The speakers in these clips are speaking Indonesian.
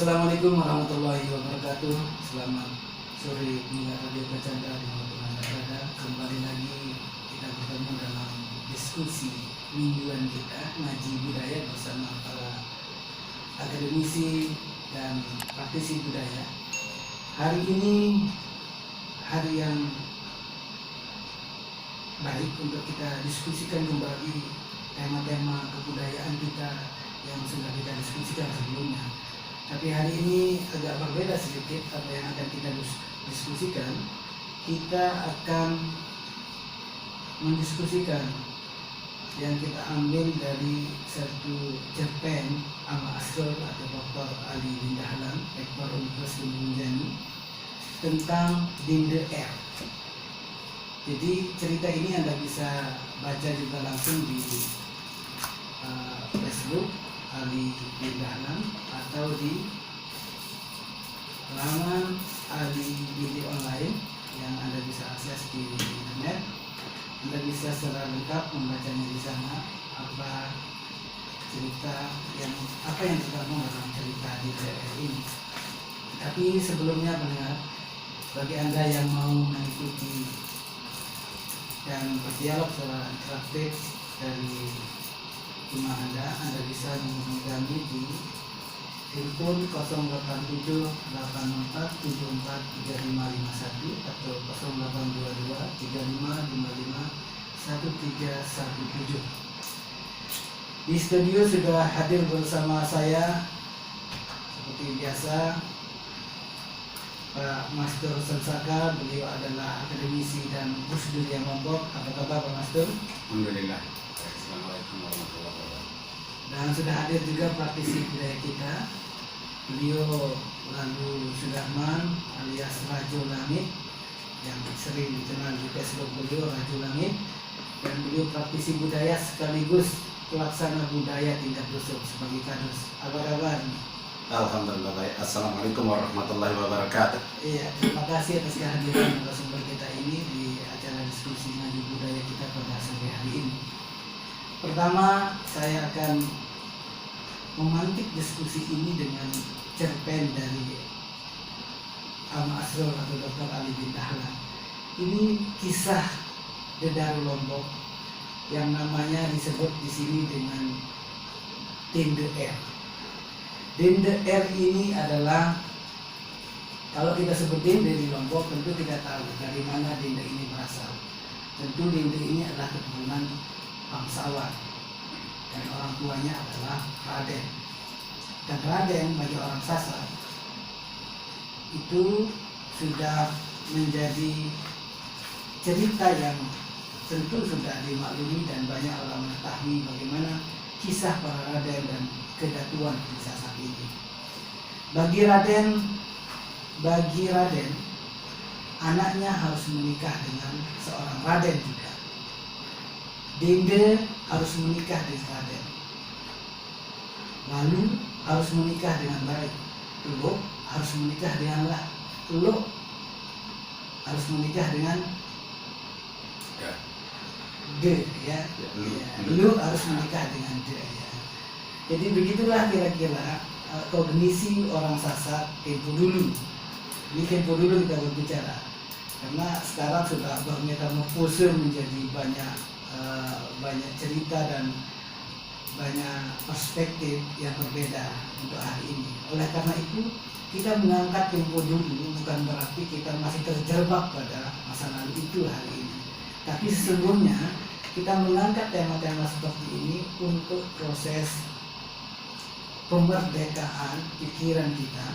Assalamualaikum warahmatullahi wabarakatuh. Selamat sore pendengar Radio Kacanda dimanapun Anda berada. Kembali lagi kita bertemu dalam diskusi mingguan kita ngaji budaya bersama para akademisi dan praktisi budaya. Hari ini hari yang baik untuk kita diskusikan kembali tema-tema kebudayaan kita yang sudah kita diskusikan sebelumnya. Tapi hari ini agak berbeda sedikit apa yang akan kita diskusikan. Kita akan mendiskusikan yang kita ambil dari satu cerpen Al-Asr atau Dr. Ali bin Dahlan, Rektor Universitas Unjani, tentang Dinde R. Jadi cerita ini Anda bisa baca juga langsung di Facebook Ali bin Dahlan atau di laman Ali Binti Online yang Anda bisa akses di internet. Anda bisa secara lengkap membacanya di sana apa yang terkandung dalam cerita di daerah ini. Tapi sebelumnya pendengar, bagi Anda yang mau mengikuti dan berdialog secara interaktif dari rumah Anda bisa menghubungi kami di telepon 087 84 74 3551 atau 0822 3555 1317. Di studio sudah hadir bersama saya seperti biasa Pak Mastur Sensaka. Beliau adalah akademisi dan Gus Dur yang Lombok. Apa kabar Pak Mastur? Alhamdulillah. Assalamualaikum warahmatullahi wabarakatuh. Dan sudah hadir juga praktisi budaya kita, beliau Lalu Sudarman alias Rajo Langit yang sering dikenal di Facebook beliau Rajo Langit, dan beliau praktisi budaya sekaligus pelaksana budaya tingkat dusun sebagai kadus. Apa kabar? Alhamdulillah baik. Assalamualaikum warahmatullahi wabarakatuh. Iya, terima kasih atas kehadiran narasumber kita ini di acara diskusi ngaji budaya kita pada sore hari ini. Pertama, saya akan memantik diskusi ini dengan cerpen dari Al-Asr atau Dr. Ali bin Dahlan. Ini kisah Dedaru Lombok yang namanya disebut di sini dengan Dinde R. Dinde R ini adalah, kalau kita sebut Dinde di Lombok tentu kita tahu dari mana Dinde ini berasal. Tentu Dinde ini adalah keturunan bangsawan dan orang tuanya adalah Raden. Dan Raden bagi orang Sasak itu sudah menjadi cerita yang tentu sudah dimaklumi dan banyak orang mengetahui bagaimana kisah para Raden dan kedatuan di Sasak ini. Bagi Raden anaknya harus menikah dengan seorang Raden juga. Dinde harus menikah dengan Raden, lalu harus menikah dengan baik. Teluk harus menikah dengan Teluk harus menikah dengan De, ya. Lu harus menikah dengan De, ya. Jadi begitulah kira-kira kognisi orang Sasak tempo dulu. Ini tempo dulu kita berbicara, karena sekarang sudah bermetamorfose menjadi banyak cerita dan banyak perspektif yang berbeda untuk hari ini. Oleh karena itu kita mengangkat tempo dulu bukan berarti kita masih terjebak pada masa lalu itu hari ini, tapi sesungguhnya kita mengangkat tema-tema seperti ini untuk proses pemberdekaan pikiran kita,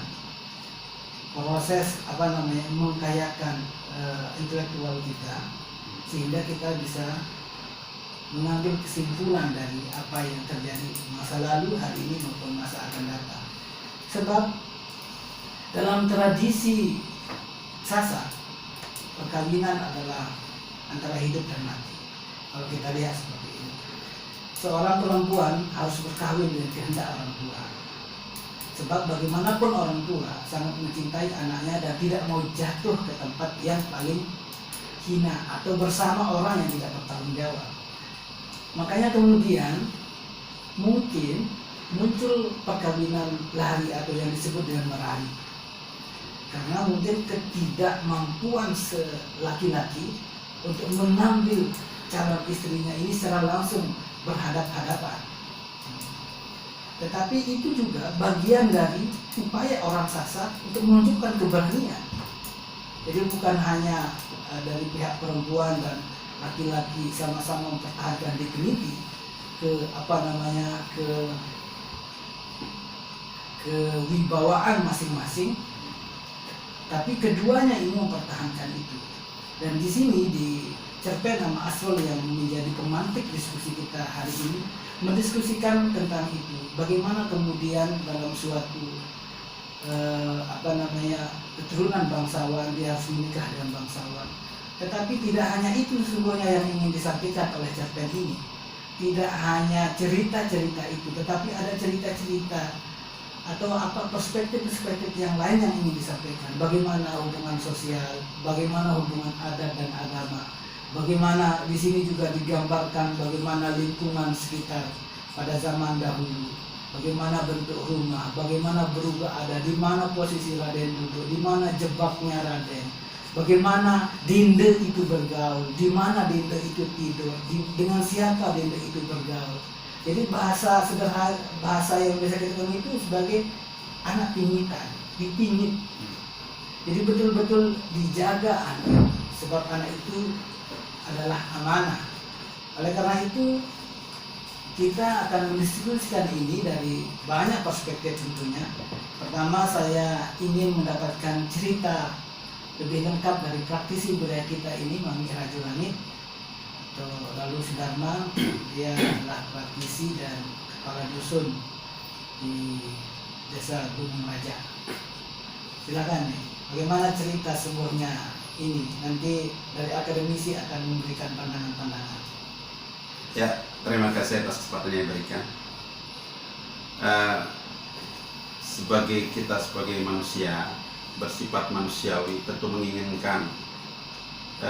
proses mengkayakan intelektual kita, sehingga kita bisa mengambil kesimpulan dari apa yang terjadi masa lalu, hari ini maupun masa akan datang. Sebab dalam tradisi Sasak, perkawinan adalah antara hidup dan mati. Kalau kita lihat seperti ini, seorang perempuan harus berkawin dengan kehendak orang tua. Sebab bagaimanapun orang tua sangat mencintai anaknya dan tidak mau jatuh ke tempat yang paling hina atau bersama orang yang tidak bertanggung jawab. Makanya kemudian mungkin muncul perkawinan lari atau yang disebut dengan merari. Karena mungkin ketidakmampuan laki-laki untuk mengambil calon istrinya ini secara langsung berhadap-hadapan. Tetapi itu juga bagian dari upaya orang Sasak untuk menunjukkan keberanian. Jadi bukan hanya dari pihak perempuan dan laki-laki sama-sama mempertahankan dignity kewibawaan masing-masing, tapi keduanya ini mempertahankan itu. Dan di sini di cerpen nama Asrul yang menjadi pemantik diskusi kita hari ini mendiskusikan tentang itu. Bagaimana kemudian dalam suatu keturunan bangsawan dia harus menikah dengan bangsawan. Tetapi tidak hanya itu sesungguhnya yang ingin disampaikan oleh cerpen ini. Tidak hanya cerita-cerita itu, tetapi ada cerita-cerita atau perspektif-perspektif yang lain yang ingin disampaikan. Bagaimana hubungan sosial, bagaimana hubungan adat dan agama, bagaimana di sini juga digambarkan bagaimana lingkungan sekitar pada zaman dahulu, bagaimana bentuk rumah, bagaimana berubah ada, di mana posisi Raden duduk, di mana jebaknya Raden, bagaimana Dinde itu bergaul, di mana Dinde itu tidur, dengan siapa Dinde itu bergaul. Jadi bahasa sederhana, bahasa yang biasa kita kenal itu sebagai anak pingitan, dipingit. Jadi betul-betul dijaga anak, sebab anak itu adalah amanah. Oleh karena itu kita akan mendiskusikan ini dari banyak perspektif tentunya. Pertama, saya ingin mendapatkan cerita lebih lengkap dari praktisi budaya kita ini, Mami Raju Langit. Lalu Sudarma, dia adalah praktisi dan kepala dusun di Desa Gunung Raja. Silakan nih, bagaimana cerita seluruhnya ini? Nanti dari akademisi akan memberikan pandangan-pandangan. Ya, terima kasih atas kesempatan yang diberikan. Sebagai manusia bersifat manusiawi, tentu menginginkan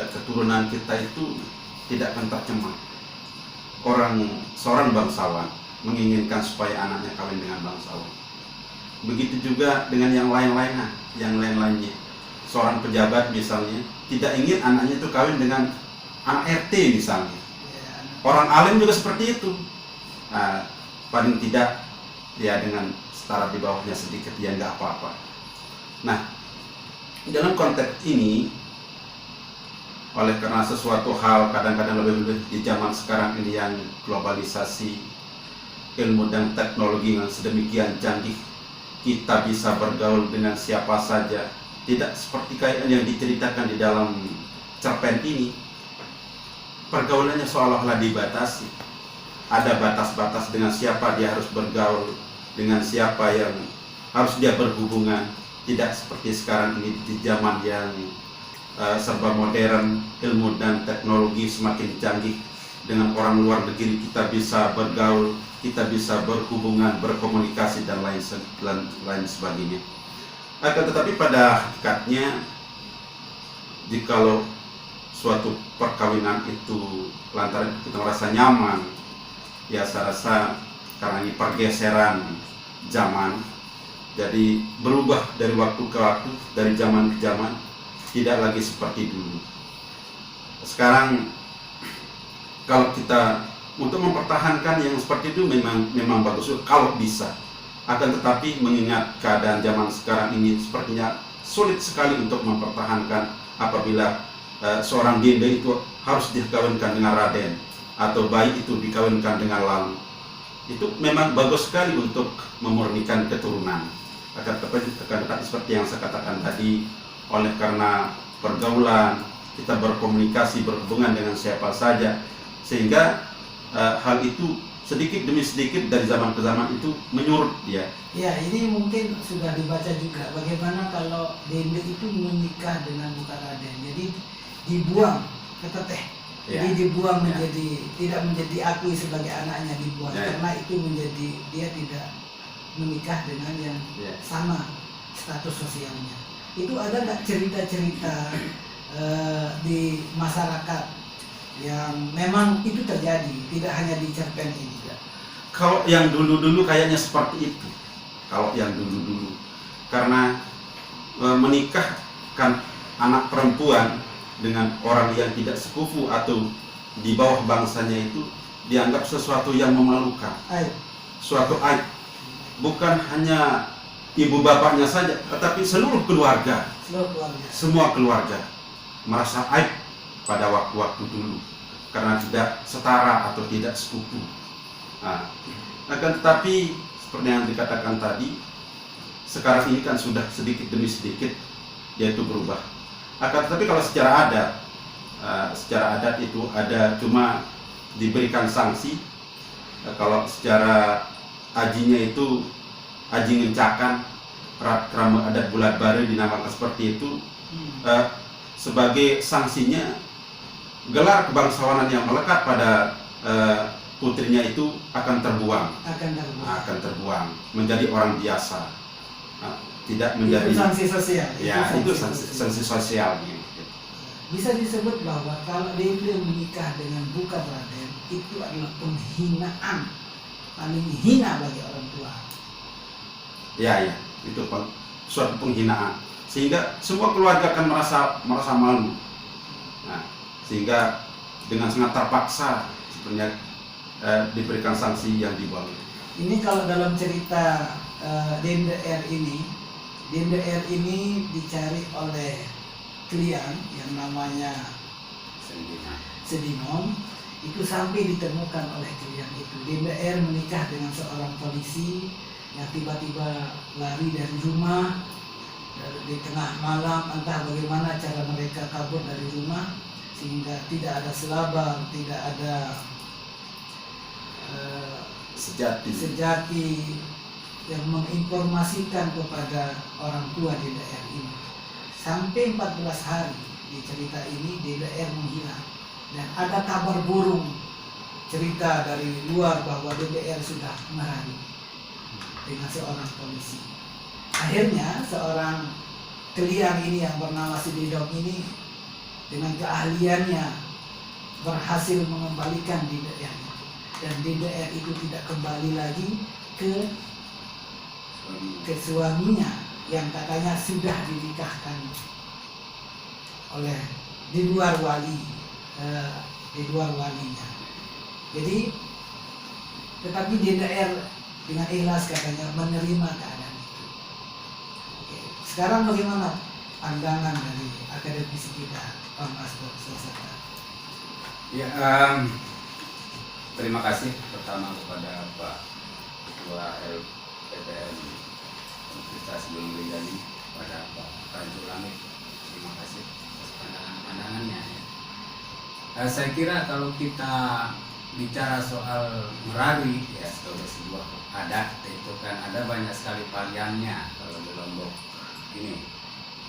keturunan kita itu tidak akan tercemar. Seorang bangsawan menginginkan supaya anaknya kawin dengan bangsawan. Begitu juga dengan yang lain-lainnya. Seorang pejabat misalnya tidak ingin anaknya itu kawin dengan anak RT misalnya. Orang alim juga seperti itu. Paling tidak ya dengan setara di bawahnya sedikit ya nggak apa-apa. Nah, dalam konteks ini, oleh karena sesuatu hal kadang-kadang lebih di zaman sekarang ini yang globalisasi, ilmu dan teknologi yang sedemikian canggih, kita bisa bergaul dengan siapa saja. Tidak seperti kayak yang diceritakan di dalam cerpen ini. Pergaulannya seolah-olah dibatasi. Ada batas-batas dengan siapa dia harus bergaul, dengan siapa yang harus dia berhubungan. Tidak seperti sekarang ini di zaman yang serba modern, ilmu dan teknologi semakin canggih. Dengan orang luar negeri kita bisa bergaul, kita bisa berhubungan, berkomunikasi dan lain sebagainya. Akan tetapi pada hakikatnya, jikalau suatu perkawinan itu lantaran kita merasa nyaman, ya saya rasa karena ini pergeseran zaman, jadi berubah dari waktu ke waktu, dari zaman ke zaman, tidak lagi seperti dulu. Sekarang kalau kita untuk mempertahankan yang seperti itu memang bagus kalau bisa. Akan tetapi mengingat keadaan zaman sekarang ini sepertinya sulit sekali untuk mempertahankan apabila seorang Dinde itu harus dikawinkan dengan Raden atau bayi itu dikawinkan dengan Lalu. Itu memang bagus sekali untuk memurnikan keturunan. Akan tetapi seperti yang saya katakan tadi, oleh karena pergaulan, kita berkomunikasi, berhubungan dengan siapa saja, sehingga hal itu sedikit demi sedikit dari zaman ke zaman itu menyurut dia. Ya, ini mungkin sudah dibaca juga bagaimana kalau Dinde itu menikah dengan bukan Raden, jadi dibuang ke teteh, jadi dibuang menjadi tidak menjadi akui sebagai anaknya, dibuang karena itu menjadi dia tidak menikah dengan yang sama status sosialnya. Itu ada nggak cerita-cerita di masyarakat yang memang itu terjadi, tidak hanya di cerpen ini? Kalau yang dulu-dulu kayaknya seperti itu. Kalau yang dulu-dulu, karena menikahkan anak perempuan dengan orang yang tidak sekufu atau di bawah bangsanya itu dianggap sesuatu yang memalukan, suatu aib. Bukan hanya ibu bapaknya saja, tetapi seluruh keluarga, semua keluarga merasa aib pada waktu-waktu dulu karena tidak setara atau tidak sekufu. Nah, akan tetapi seperti yang dikatakan tadi, sekarang ini kan sudah sedikit demi sedikit yaitu berubah. Akan tetapi kalau secara adat itu ada cuma diberikan sanksi. Kalau secara ajinya itu aji ngencakan, kerama adat bulat baru dinamakan seperti itu. Sebagai sanksinya, gelar kebangsawanan yang melekat pada putrinya itu akan terbuang, menjadi orang biasa, tidak menjadi itu sanksi sosial. Itu sanksi sosial gitu. Bisa disebut bahwa kalau dia menikah dengan bukan Raden, itu adalah penghinaan paling hina bagi orang tua. Ya, itu suatu penghinaan, sehingga semua keluarga akan merasa malu. Nah, sehingga dengan sangat terpaksa sebenarnya diberikan sanksi yang di bawah. Ini kalau dalam cerita Dende R ini dicari oleh klien yang namanya Sedinom. Itu sampai ditemukan oleh klien itu. Dende R menikah dengan seorang polisi yang tiba-tiba lari dari rumah di tengah malam, entah bagaimana cara mereka kabur dari rumah sehingga tidak ada selabang, tidak ada sejati yang menginformasikan kepada orang tua DDR ini. Sampai 14 hari di cerita ini DDR menghilang, dan ada kabar burung cerita dari luar bahwa DDR sudah merani dengan seorang polisi. Akhirnya seorang klien ini yang bernama Sididok ini dengan keahliannya berhasil mengembalikan DDR itu, dan DDR itu tidak kembali lagi ke suaminya yang katanya sudah dinikahkan oleh di luar walinya. Jadi tetapi DDR dengan ikhlas katanya menerima keadaan itu. Oke. Sekarang bagaimana pandangan dari akademisi kita, Pak Mastur Sosata? Ya, terima kasih pertama kepada Pak Ketua LPPM Universitas Gunung Rinjani, pada Pak Rajo Langit. Terima kasih atas pandangan-pandangannya. Saya kira kalau kita bicara soal merari ya sebagai sebuah adat, itu kan ada banyak sekali variannya. Kalau di Lombok ini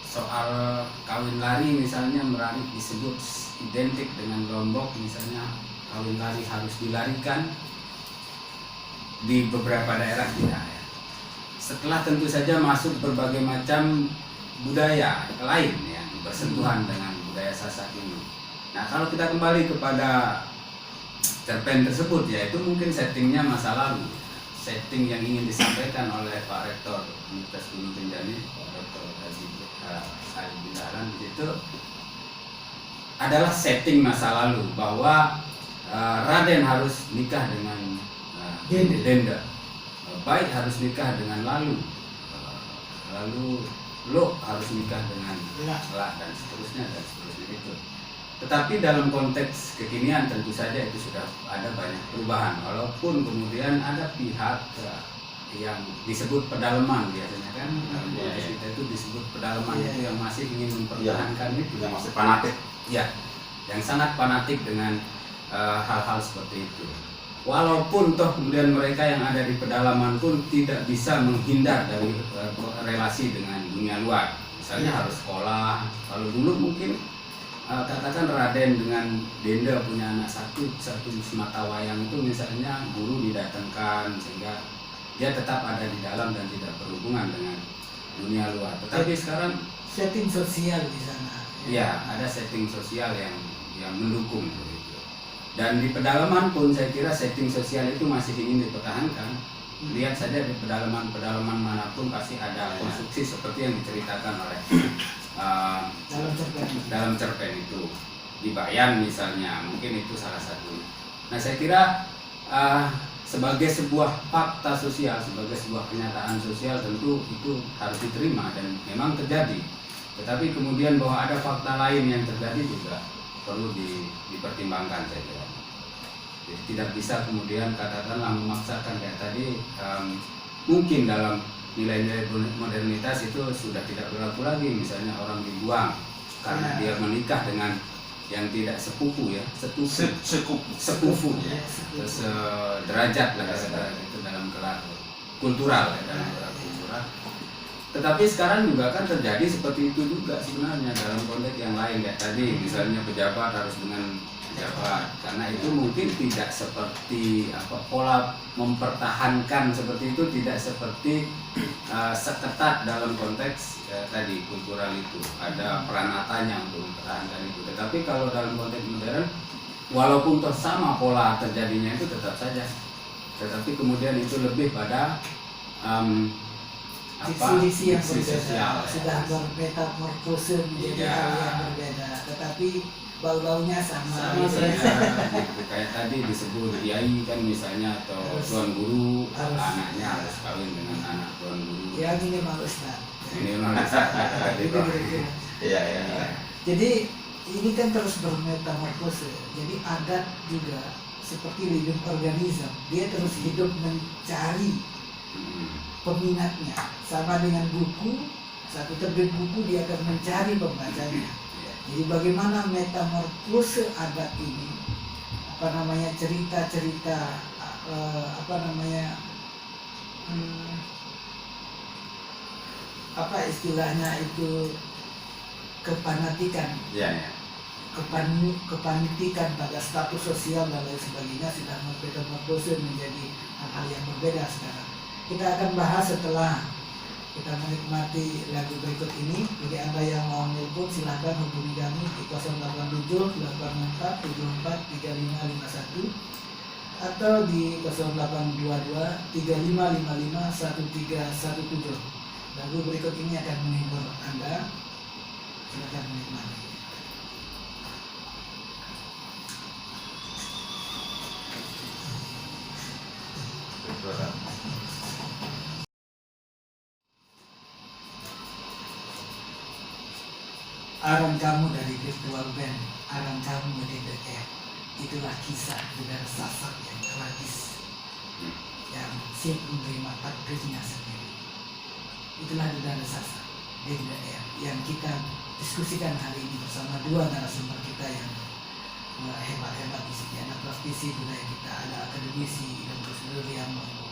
soal kawin lari misalnya, merari disebut identik dengan Lombok. Misalnya kawin lari harus dilarikan, di beberapa daerah tidak ya. Setelah tentu saja masuk berbagai macam budaya lain yang bersentuhan dengan budaya Sasak ini. Nah, kalau kita kembali kepada cerpen tersebut, ya itu mungkin settingnya masa lalu, setting yang ingin disampaikan oleh Pak Rektor Universitas Gunung Rinjani, Pak Rektor Said Bindaran, itu adalah setting masa lalu bahwa Raden harus nikah dengan Denda, Baik harus nikah dengan Lalu Lo harus nikah dengan La, dan seterusnya itu. Tetapi dalam konteks kekinian tentu saja itu sudah ada banyak perubahan, walaupun kemudian ada pihak yang disebut pedalaman biasanya kan, dalam konteks kita itu disebut pedalaman, itu yang masih ingin mempertahankan itu, yang masih fanatik, ya, yang sangat fanatik dengan hal-hal seperti itu. Walaupun toh kemudian mereka yang ada di pedalaman pun tidak bisa menghindar dari relasi dengan dunia luar. Misalnya harus sekolah. Kalau dulu mungkin katakan Raden dengan Denda punya anak satu semata wayang itu, misalnya guru didatangkan sehingga dia tetap ada di dalam dan tidak berhubungan dengan dunia luar. Tetapi sekarang setting sosial di sana. Ya, ada setting sosial yang mendukung begitu. Dan di pedalaman pun saya kira setting sosial itu masih ingin dipertahankan. Lihat saja di pedalaman manapun pasti ada konstruksi seperti yang diceritakan oleh dalam cerpen itu. Di Bayan misalnya, mungkin itu salah satu. Nah saya kira sebagai sebuah fakta sosial, sebagai sebuah kenyataan sosial tentu itu harus diterima dan memang terjadi. Tetapi kemudian bahwa ada fakta lain yang terjadi juga perlu dipertimbangkan saya kira. Jadi tidak bisa kemudian katakanlah memaksakan kayak tadi, mungkin dalam nilai-nilai modernitas itu sudah tidak berlaku lagi, misalnya orang dibuang karena dia menikah dengan yang tidak sepupu ya, sepupu ya, sederajat lah itu dalam kelas kultural ya, dalam kelas kultural. Tetapi sekarang juga kan terjadi seperti itu juga sebenarnya dalam konteks yang lain kayak tadi, misalnya pejabat harus dengan pejabat, karena itu mungkin tidak seperti pola mempertahankan seperti itu, tidak seperti seketat dalam konteks tadi kultural itu ada peranatanya untuk mempertahankan itu. Tetapi kalau dalam konteks modern, walaupun sama pola terjadinya itu tetap saja, tetapi kemudian itu lebih pada diksi yang berbeda, sosial, sudah bermetamorfose menjadi hal yang berbeda, tetapi bau-baunya sama. Gitu. Kayak tadi disebut kiai kan misalnya, atau tuan guru, anaknya harus kawin dengan anak tuan guru. Ya minimal ustaz. Minimal ustaz. Iya. Jadi ini kan terus bermetamorfose. Jadi adat juga seperti living organism, dia terus hidup mencari peminatnya. Sama dengan buku, satu terbit buku dia akan mencari pembacanya. Jadi bagaimana metamorfose adat ini, cerita-cerita, istilahnya itu kepanatikan, kepanitikan pada status sosial dan lain sebagainya sudah metamorfose menjadi hal-hal yang berbeda sekarang. Kita akan bahas setelah kita menikmati lagu berikut ini. Jadi Anda yang mau nelpon silahkan hubungi kami di 087 84 74 3551 atau di 0822 3555 1317. Lagu berikut ini akan menghibur Anda. Silahkan menikmati. Arang kamu dari virtual band, arang kamu dari DDR. Itulah kisah saudara Sasak yang tragis, yang siap menerima takdirnya sendiri. Itulah saudara Sasak dari DDR yang kita diskusikan hari ini bersama dua narasumber kita yang hebat-hebat di sini. Ada praktisi budaya kita, ada akademisi dan prosedur yang mampu.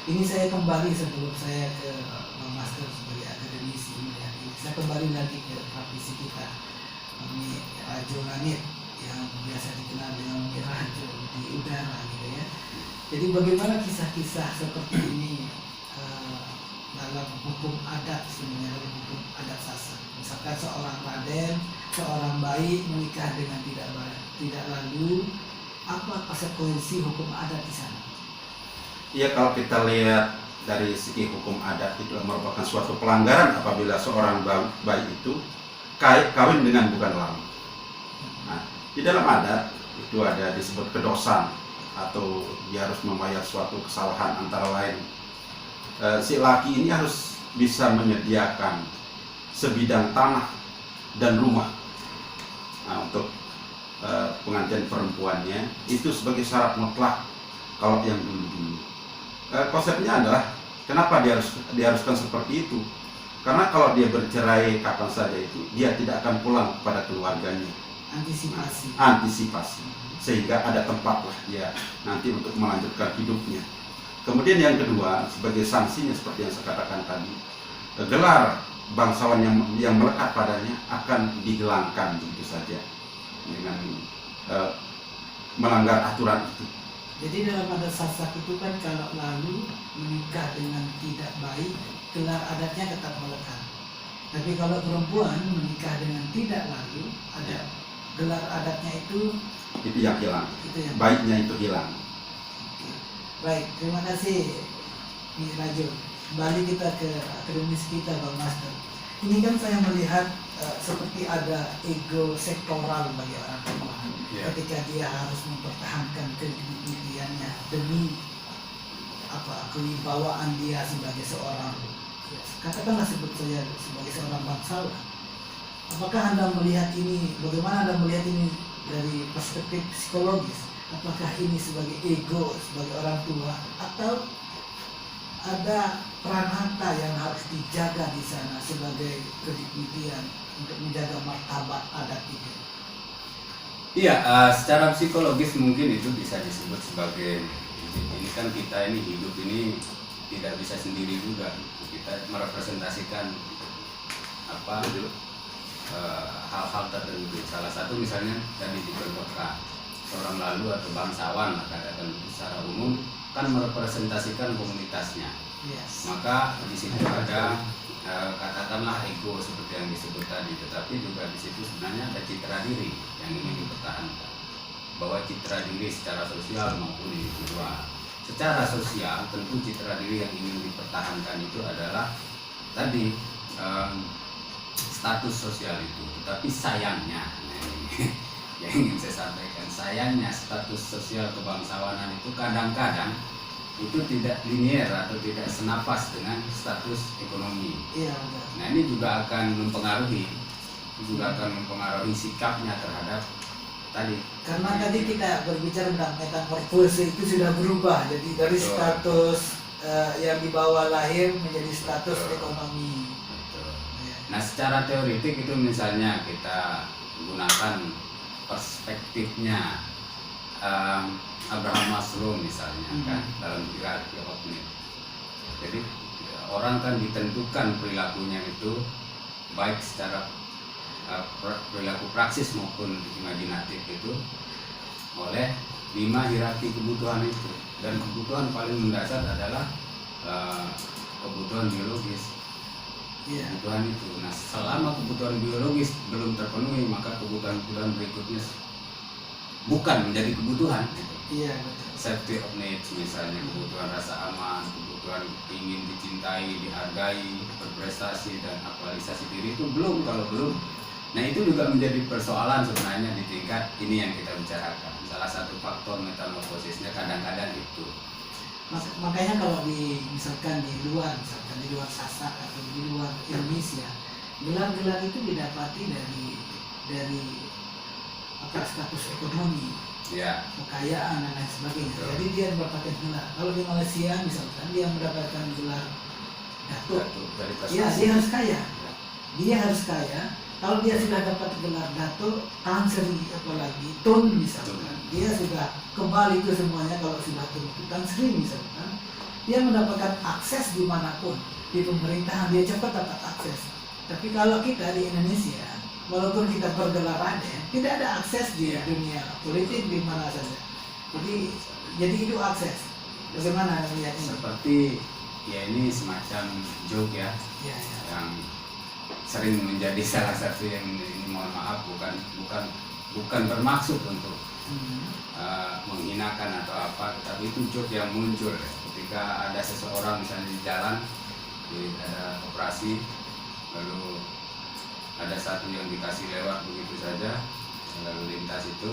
Ini saya kembali sebelum saya ke master sebagai akademisi melihat ini. Saya kembali lagi ke praktisi kita, ini Rajo Langit yang biasa dikenal dengan Rajo di udara gitu ya. Jadi bagaimana kisah-kisah seperti ini dalam hukum adat, sebenarnya dalam hukum adat Sasak. Misalkan seorang raden, seorang bayi menikah dengan tidak lalu, apa konsekuensi hukum adat di sana? Ya, kalau kita lihat dari segi hukum adat itu merupakan suatu pelanggaran apabila seorang bayi itu kawin dengan bukan lalu. Nah, di dalam adat itu ada disebut kedosan atau dia harus membayar suatu kesalahan, antara lain si laki ini harus bisa menyediakan sebidang tanah dan rumah untuk pengantin perempuannya, itu sebagai syarat mutlak kalau yang dulu. Konsepnya adalah kenapa diharuskan seperti itu? Karena kalau dia bercerai kapan saja itu dia tidak akan pulang kepada keluarganya. Antisipasi. Sehingga ada tempat lah dia nanti untuk melanjutkan hidupnya. Kemudian yang kedua, sebagai sanksinya seperti yang saya katakan tadi, gelar bangsawan yang melekat padanya akan dihilangkan begitu saja dengan melanggar aturan itu. Jadi dalam adat Sasak itu kan kalau lalu menikah dengan tidak baik, gelar adatnya tetap melekat. Tapi kalau perempuan menikah dengan tidak lalu, ada gelar adatnya itu yang hilang, itu yang baiknya itu hilang. Oke. Baik, terima kasih Nih Raju. Kembali kita ke akademis kita Bang Master. Ini kan saya melihat seperti ada ego sektoral bagi orang tua ketika dia harus mempertahankan kredibilitasnya demi kewibawaan dia sebagai seorang, katakanlah sebut saja sebagai seorang bangsawan. Apakah Anda melihat ini, bagaimana Anda melihat ini dari perspektif psikologis? Apakah ini sebagai ego sebagai orang tua atau ada peran harta yang harus dijaga di sana sebagai kediputian untuk menjaga martabat adat itu? Iya, secara psikologis mungkin itu bisa disebut sebagai, ini kan kita ini hidup ini tidak bisa sendiri juga, kita merepresentasikan hal-hal tertentu. Salah satu misalnya tadi dicontohkan orang lalu atau bangsawan, katakan secara umum kan merepresentasikan komunitasnya. Yes. Maka di situ ada katakanlah ego seperti yang disebut tadi, tetapi juga di situ sebenarnya ada citra diri yang ingin dipertahankan, bahwa citra diri secara sosial maupun individual. Secara sosial tentu citra diri yang ingin dipertahankan itu adalah tadi status sosial itu, tetapi sayangnya yang ingin saya sampaikan, sayangnya status sosial kebangsawanan itu kadang-kadang itu tidak linier atau tidak senapas dengan status ekonomi. Iya, betul. Nah ini juga akan mempengaruhi sikapnya terhadap tadi. Karena tadi kita berbicara tentang metamorfose itu sudah berubah, jadi dari Betul. status yang dibawa lahir menjadi status Betul. ekonomi. Betul. Ya. Nah secara teoritik itu misalnya kita gunakan perspektifnya Abraham Maslow misalnya kan dalam hierarki of need. Jadi orang kan ditentukan perilakunya itu baik secara perilaku praksis maupun imajinatif itu oleh 5 hierarki kebutuhan itu, dan kebutuhan paling mendasar adalah kebutuhan biologis. Iya. Kebutuhan itu. Nah, selama kebutuhan biologis belum terpenuhi, maka kebutuhan-kebutuhan berikutnya bukan menjadi kebutuhan. Iya, betul. Safety of needs misalnya, kebutuhan rasa aman, kebutuhan ingin dicintai, dihargai, berprestasi dan aktualisasi diri itu belum. Kalau belum, nah itu juga menjadi persoalan sebenarnya di tingkat ini yang kita bicarakan. Salah satu faktor metamorfosisnya kadang-kadang itu. Makanya kalau misalkan di luar Sasak atau di luar Indonesia, gelar-gelar itu didapati dari status ekonomi, Ya, kekayaan dan lain sebagainya. Betul. Jadi dia mendapatkan gelar. Kalau di Malaysia misalkan dia mendapatkan gelar datuk, dari ya prestasi. dia harus kaya. Dia harus kaya. Kalau dia sudah dapat gelar datuk, Tan Sri apalagi, Tun misalkan, dia sudah kembali ke semuanya. Kalau sudah Tun, Tan Sri misalkan, dia mendapatkan akses dimanapun di pemerintahan, dia cepat dapat akses. Tapi kalau kita di Indonesia, walaupun kita bergelar Raden, tidak ada akses di dunia politik di mana saja. Jadi itu akses. Bagaimana Anda melihat ini? Seperti ya ini semacam joke ya, Ya. yang sering menjadi salah satu yang ini, mohon maaf, bukan bermaksud untuk menghinakan atau apa, tetapi itu joke yang muncul ya. Ketika ada seseorang misalnya di jalan, ada operasi, lalu ada satu yang dikasih lewat begitu saja, lalu lintas itu,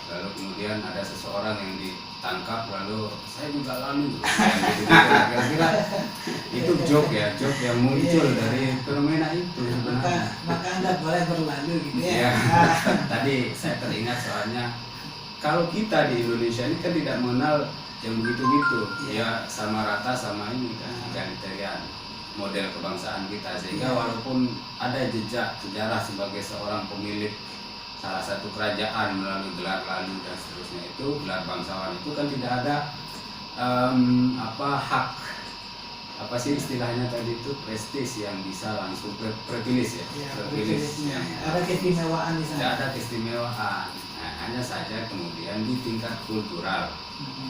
lalu kemudian ada seseorang yang ditangkap, lalu saya juga lalu, kira-kira itu joke yang muncul dari fenomena itu sebenarnya. Maka Anda boleh berlalu gitu ya. Ya, tadi saya teringat soalnya kalau kita di Indonesia ini kan tidak mengenal yang begitu-gitu, ya sama rata sama ini kan egalitarian model kebangsaan kita, sehingga walaupun ada jejak sejarah sebagai seorang pemilik salah satu kerajaan melalui gelar lalu dan seterusnya, itu gelar bangsawan itu kan tidak ada hak, apa sih istilahnya tadi itu, prestis yang bisa langsung privilege ya, privilege yang ada keistimewaan di sana. tidak ada keistimewaan. Nah, hanya saja kemudian di tingkat kultural,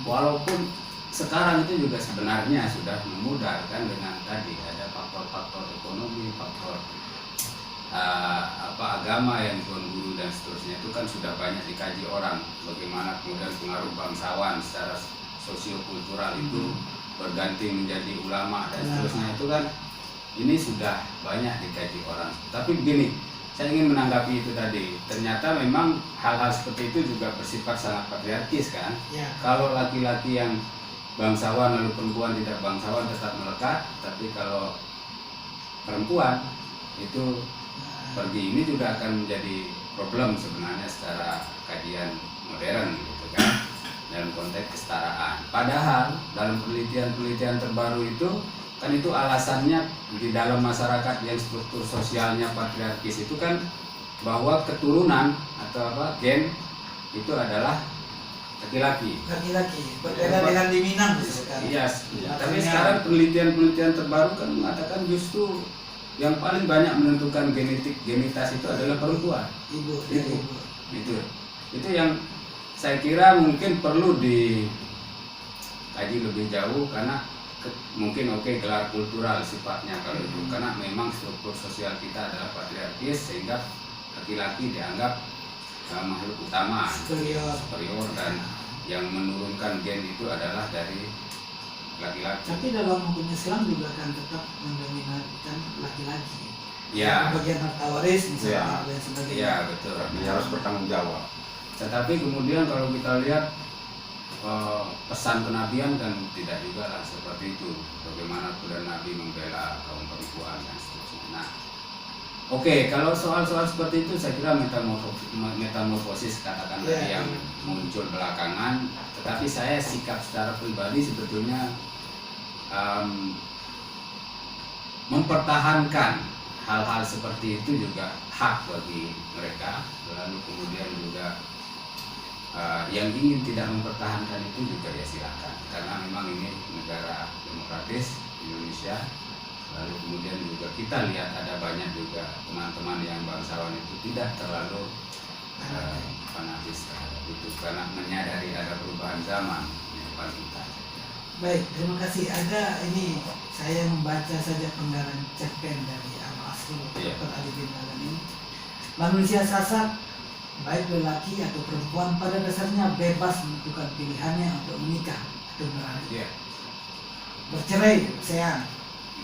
walaupun sekarang itu juga sebenarnya sudah memudahkan dengan tadi ada faktor-faktor ekonomi, faktor agama yang Tuan Guru dan seterusnya itu kan sudah banyak dikaji orang, bagaimana kemudian pengaruh bangsawan secara sosiokultural itu berganti menjadi ulama dan seterusnya, itu kan ini sudah banyak dikaji orang. Tapi begini, saya ingin menanggapi itu tadi, ternyata memang hal-hal seperti itu juga bersifat sangat patriarkis kan. Ya. Kalau laki-laki yang bangsawan lalu perempuan tidak bangsawan tetap melekat, tapi kalau perempuan itu pergi, ini juga akan menjadi problem sebenarnya secara kajian modern gitu kan, dalam konteks kesetaraan. Padahal dalam penelitian terbaru itu kan itu alasannya di dalam masyarakat yang struktur sosialnya patriarkis itu kan bahwa keturunan atau gen itu adalah laki-laki. Berbeda dengan di Minang misalkan. Iya. Tapi sekarang penelitian terbaru kan mengatakan justru yang paling banyak menentukan genitas itu adalah perempuan. Ibu. Itu yang saya kira mungkin perlu dikaji lebih jauh, karena mungkin gelar kultural sifatnya kalau itu, karena memang struktur sosial kita adalah patriarkis sehingga laki-laki dianggap makhluk utama, superior, dan yang menurunkan gen itu adalah dari laki-laki. Tapi dalam hukum Islam juga kan tetap mendominasikan laki-laki. Ya. Bagian harta waris misalnya dan sebagainya. Ya, betul. Dia harus bertanggung jawab. Tetapi kemudian kalau kita lihat pesan kenabian kan tidak juga lah seperti itu. Bagaimana kemudian Nabi membela kaum perempuan dan seterusnya. Nah, kalau soal-soal seperti itu saya kira metamorfosis katakan tadi yang muncul belakangan. Tetapi saya sikap secara pribadi sebetulnya mempertahankan hal-hal seperti itu juga hak bagi mereka. Lalu kemudian juga yang ingin tidak mempertahankan itu juga ya silakan, karena memang ini negara demokratis Indonesia. Lalu kemudian juga kita lihat ada banyak juga teman-teman yang bangsawan itu tidak terlalu fanatis terhadap itu, karena menyadari ada perubahan zaman di depan kita. Baik, terima kasih. Ada ini saya membaca saja penggalan cerpen dari Al-Asr Dr. Ali bin Al-Amin. Manusia sasar, baik lelaki atau perempuan, pada dasarnya bebas menentukan pilihannya untuk menikah atau beralih, bercerai, sean,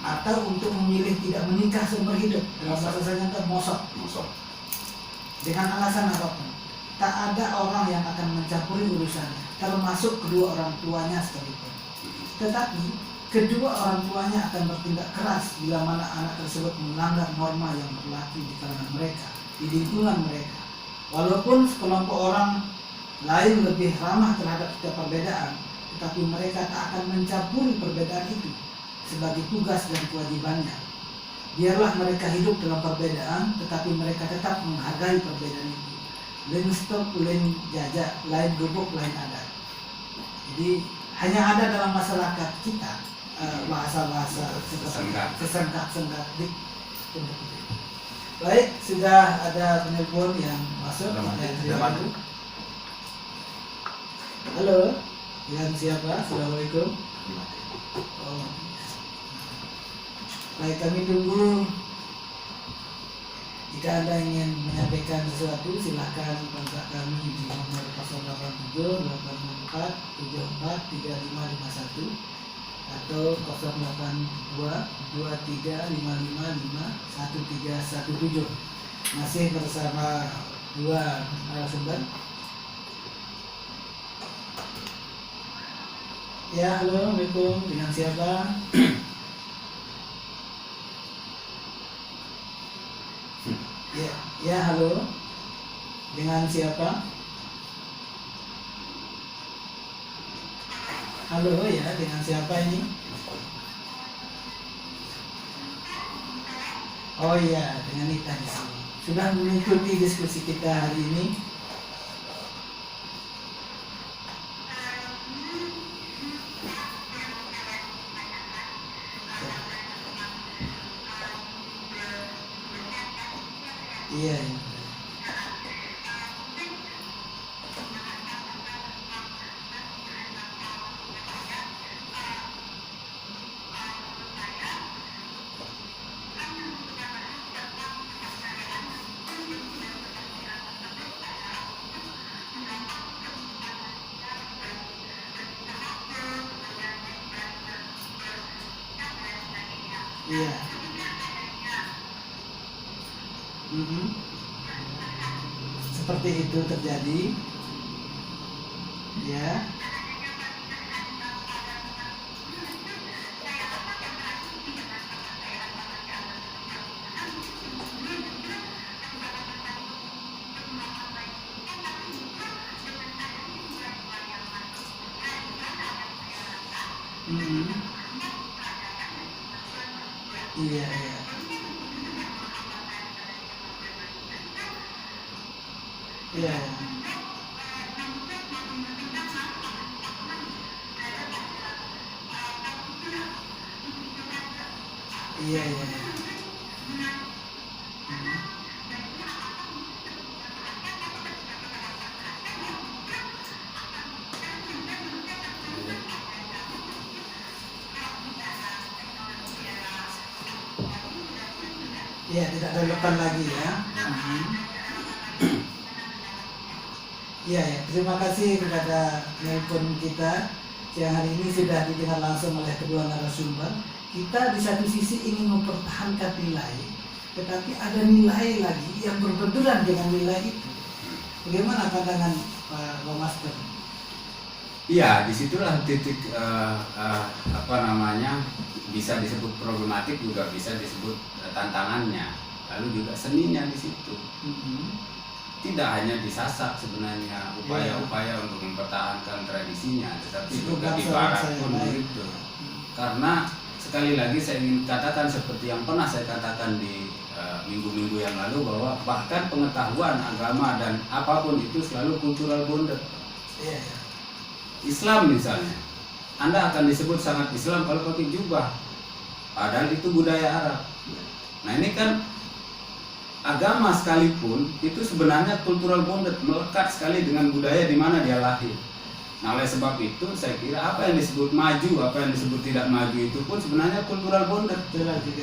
atau untuk memilih tidak menikah seumur hidup. Dalam bahasa saya kata mosok. Dengan alasan apapun, tak ada orang yang akan mencampuri urusannya, termasuk kedua orang tuanya sekalipun. Tetapi kedua orang tuanya akan bertindak keras bila mana anak tersebut melanggar norma yang berlaku di kalangan mereka, di lingkungan mereka. Walaupun sekelompok orang lain lebih ramah terhadap setiap perbedaan, tetapi mereka tak akan mencampuri perbedaan itu sebagai tugas dan kewajibannya. Biarlah mereka hidup dalam perbedaan, tetapi mereka tetap menghargai perbedaan itu. Lain stok, lain jajak, lain gubuk, lain adat. Jadi hanya ada dalam masyarakat kita bahasa-bahasa sesenggak Baik, sudah ada penelpon yang masuk. Halo, dengan siapa? Assalamualaikum. Oh. Baik, kami tunggu. Jika Anda ingin menyampaikan sesuatu, silahkan kontak kami di nomor 087 864 74 3551 atau 082 2355 1317. Masih bersama dua narasumber. Ya, halo, Assalamualaikum. Dengan siapa? Ya, halo. Dengan siapa? Halo, ya, dengan siapa ini? Oh iya, dengan Nita di sini. Sudah mengikuti diskusi kita hari ini? Iya. Iya. Mhm. Seperti itu terjadi. Ya. Mhm. Iya, iya. Iya. Iya, iya, iya. Iya, tidak relevan lagi ya. Mhm. Iya, ya. Terima kasih kepada nelpon kita yang hari ini sudah didengar langsung oleh kedua narasumber. Kita di satu sisi ingin mempertahankan nilai, tetapi ada nilai lagi yang berbenturan dengan nilai itu. Bagaimana pandangan Pak Master? Iya, disitulah titik apa namanya, bisa disebut problematik, juga bisa disebut tantangannya. Lalu juga seninya di situ. Mhm. Tidak hanya disasar sebenarnya upaya-upaya untuk mempertahankan tradisinya, tetapi Suku juga di bangsa barat yang pun lain. begitu. Karena sekali lagi saya ingin katakan seperti yang pernah saya katakan di minggu-minggu yang lalu, bahwa bahkan pengetahuan agama dan apapun itu selalu cultural bonded. Iya, iya. Islam misalnya, Anda akan disebut sangat Islam kalau pakai jubah, padahal itu budaya Arab. Nah ini kan agama sekalipun itu sebenarnya cultural bonded, melekat sekali dengan budaya di mana dia lahir. Nah oleh sebab itu saya kira apa yang disebut maju, apa yang disebut tidak maju itu pun sebenarnya cultural bonded. Itulah juga.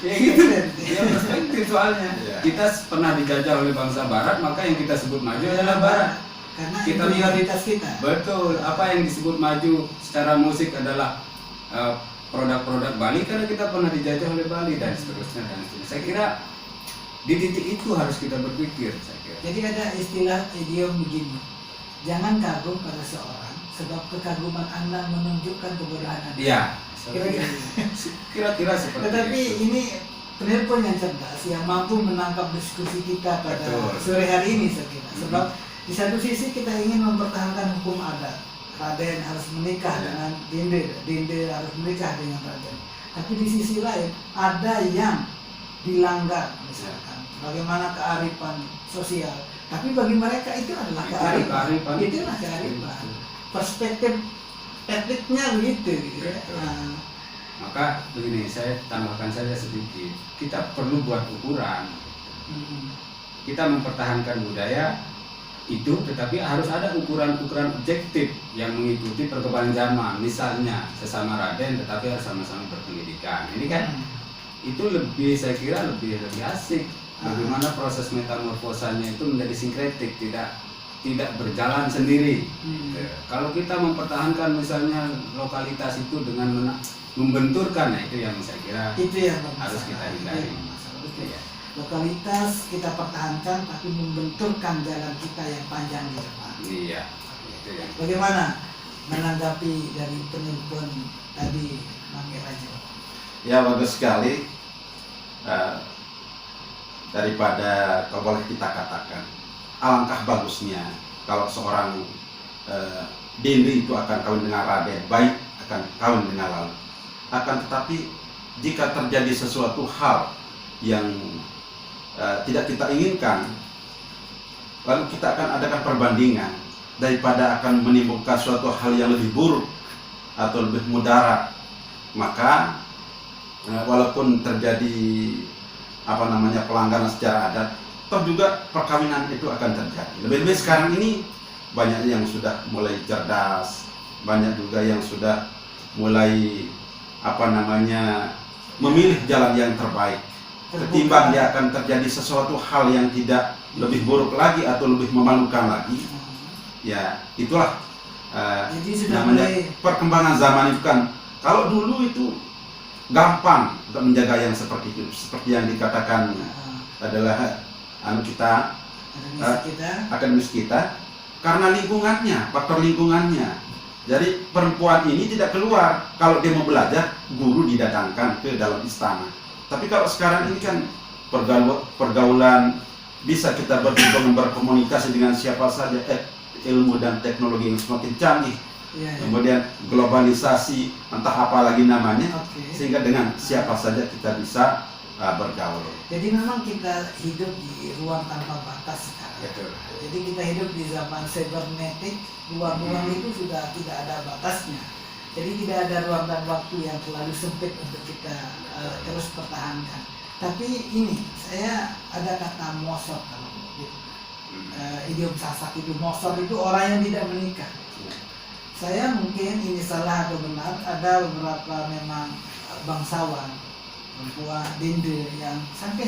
Ya gitu deh, ya perspektif soalnya. Iya. Kita pernah dijajah oleh bangsa Barat, maka yang kita sebut maju adalah Barat. Karena Kita itu lihat prioritas kita. Betul, apa yang disebut maju secara musik adalah produk-produk Bali karena kita pernah dijajah oleh Bali dan seterusnya dan seterusnya. Saya kira di titik itu harus kita berpikir, saya kira. Jadi ada istilah idiom begini, jangan kagum pada seorang sebab kekaguman Anda menunjukkan kebodohan Anda. Iya, Kira-kira seperti Tetapi itu. ini penelpon yang cerdas yang mampu menangkap diskusi kita pada Betul. sore hari ini saya kira. Sebab di satu sisi kita ingin mempertahankan hukum adat, Raden harus menikah Ya. dengan Dinde harus menikah dengan Raden. Tapi di sisi lain ada yang dilanggar, misalkan bagaimana kearifan sosial. Tapi bagi mereka itu adalah Itu kearifan. kearifan. Itulah kearifan. Perspektif tekniknya begitu. Ya. Betul. Nah, Maka begini, saya tambahkan saja sedikit. Kita perlu buat ukuran. Kita mempertahankan budaya itu, tetapi harus ada ukuran-ukuran objektif yang mengikuti perkembangan zaman. Misalnya sesama Raden, tetapi harus sama-sama berpendidikan. Ini kan itu lebih, saya kira lebih asik. Bagaimana proses metamorfosanya itu menjadi sinkretik, tidak berjalan sendiri. Kalau kita mempertahankan misalnya lokalitas itu dengan membenturkan, nah itu yang saya kira itu yang harus kita hindari. Betul. Iya. Lokalitas kita pertahankan tapi membenturkan jalan kita yang panjang di depan. Iya, itu yang Bagaimana menanggapi dari penelpon tadi, Mang Rajo? Ya bagus sekali. Daripada kalau boleh kita katakan, alangkah bagusnya kalau seorang Dinde itu akan kawin dengan Raden, baik akan kawin dengan Lalu. Akan tetapi jika terjadi sesuatu hal yang tidak kita inginkan, lalu kita akan adakan perbandingan, daripada akan menimbulkan suatu hal yang lebih buruk atau lebih mudarat, maka walaupun terjadi pelanggaran secara adat, toh juga perkawinan itu akan terjadi. Lebih-lebih sekarang ini banyak yang sudah mulai cerdas, banyak juga yang sudah mulai memilih jalan yang terbaik. Ketimbang dia akan terjadi sesuatu hal yang tidak lebih buruk lagi atau lebih memalukan lagi, ya itulah Jadi sudah namanya mulai perkembangan zaman itu kan. Kalau dulu itu gampang untuk menjaga yang seperti itu, seperti yang dikatakan adalah kita akademis kita, karena lingkungannya, faktor lingkungannya. Jadi perempuan ini tidak keluar. Kalau dia mau belajar, guru didatangkan ke dalam istana. Tapi kalau sekarang ini kan pergaulan, bisa kita berkomunikasi dengan siapa saja, ilmu dan teknologi yang semakin canggih. Kemudian globalisasi, entah apa lagi namanya, sehingga dengan siapa saja kita bisa bergaul. Jadi memang kita hidup di ruang tanpa batas sekarang. Betul. Jadi kita hidup di zaman cybernetik, ruang-ruang itu sudah tidak ada batasnya. Jadi tidak ada ruang dan waktu yang terlalu sempit untuk kita terus pertahankan. Tapi ini, saya ada kata mosor kalau idiom Sasak itu, mosor itu orang yang tidak menikah. Saya mungkin ini salah atau benar, ada beberapa memang bangsawan, perempuan, dinde yang sampai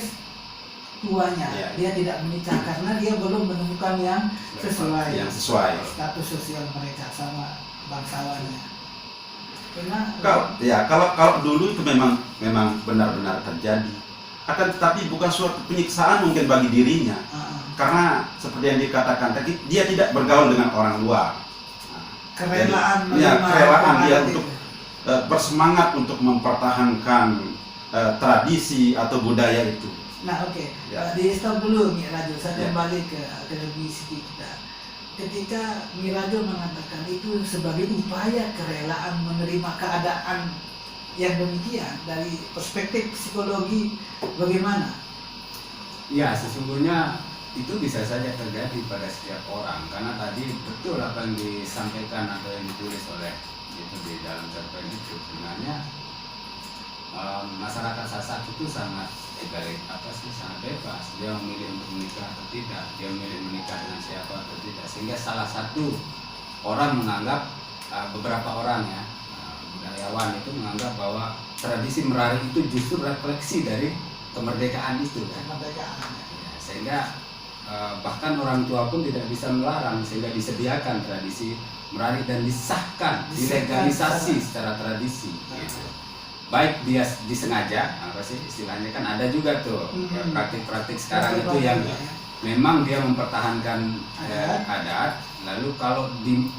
tuanya dia tidak menikah karena dia belum menemukan yang sesuai status sosial mereka sama bangsawannya. Kalau dulu itu memang benar-benar terjadi. Akan tetapi bukan suatu penyiksaan mungkin bagi dirinya, karena seperti yang dikatakan tadi, dia tidak bergaul dengan orang luar. Kerelaan dia untuk bersemangat untuk mempertahankan tradisi atau budaya itu. Nah di stop dulu Mirajo, saya kembali ke akademisi kita. Ketika Mirajo mengatakan itu sebagai upaya kerelaan menerima keadaan yang demikian, dari perspektif psikologi bagaimana? Ya, sesungguhnya itu bisa saja terjadi pada setiap orang, karena tadi betul apa yang disampaikan atau yang ditulis oleh itu di dalam cerpen itu. Sebenarnya masyarakat Sasak itu sangat sangat bebas. Dia memilih untuk menikah atau tidak, dia memilih menikah dengan siapa atau tidak, sehingga salah satu orang menganggap, beberapa orang ya, budayawan itu menganggap bahwa tradisi merari itu justru refleksi dari kemerdekaan itu kan? Sehingga bahkan orang tua pun tidak bisa melarang, sehingga disediakan tradisi merari dan disahkan, dilegalisasi secara tradisi gitu. Baik dia disengaja, apa sih istilahnya, kan ada juga tuh praktik-praktik sekarang itu yang memang dia mempertahankan adat, lalu kalau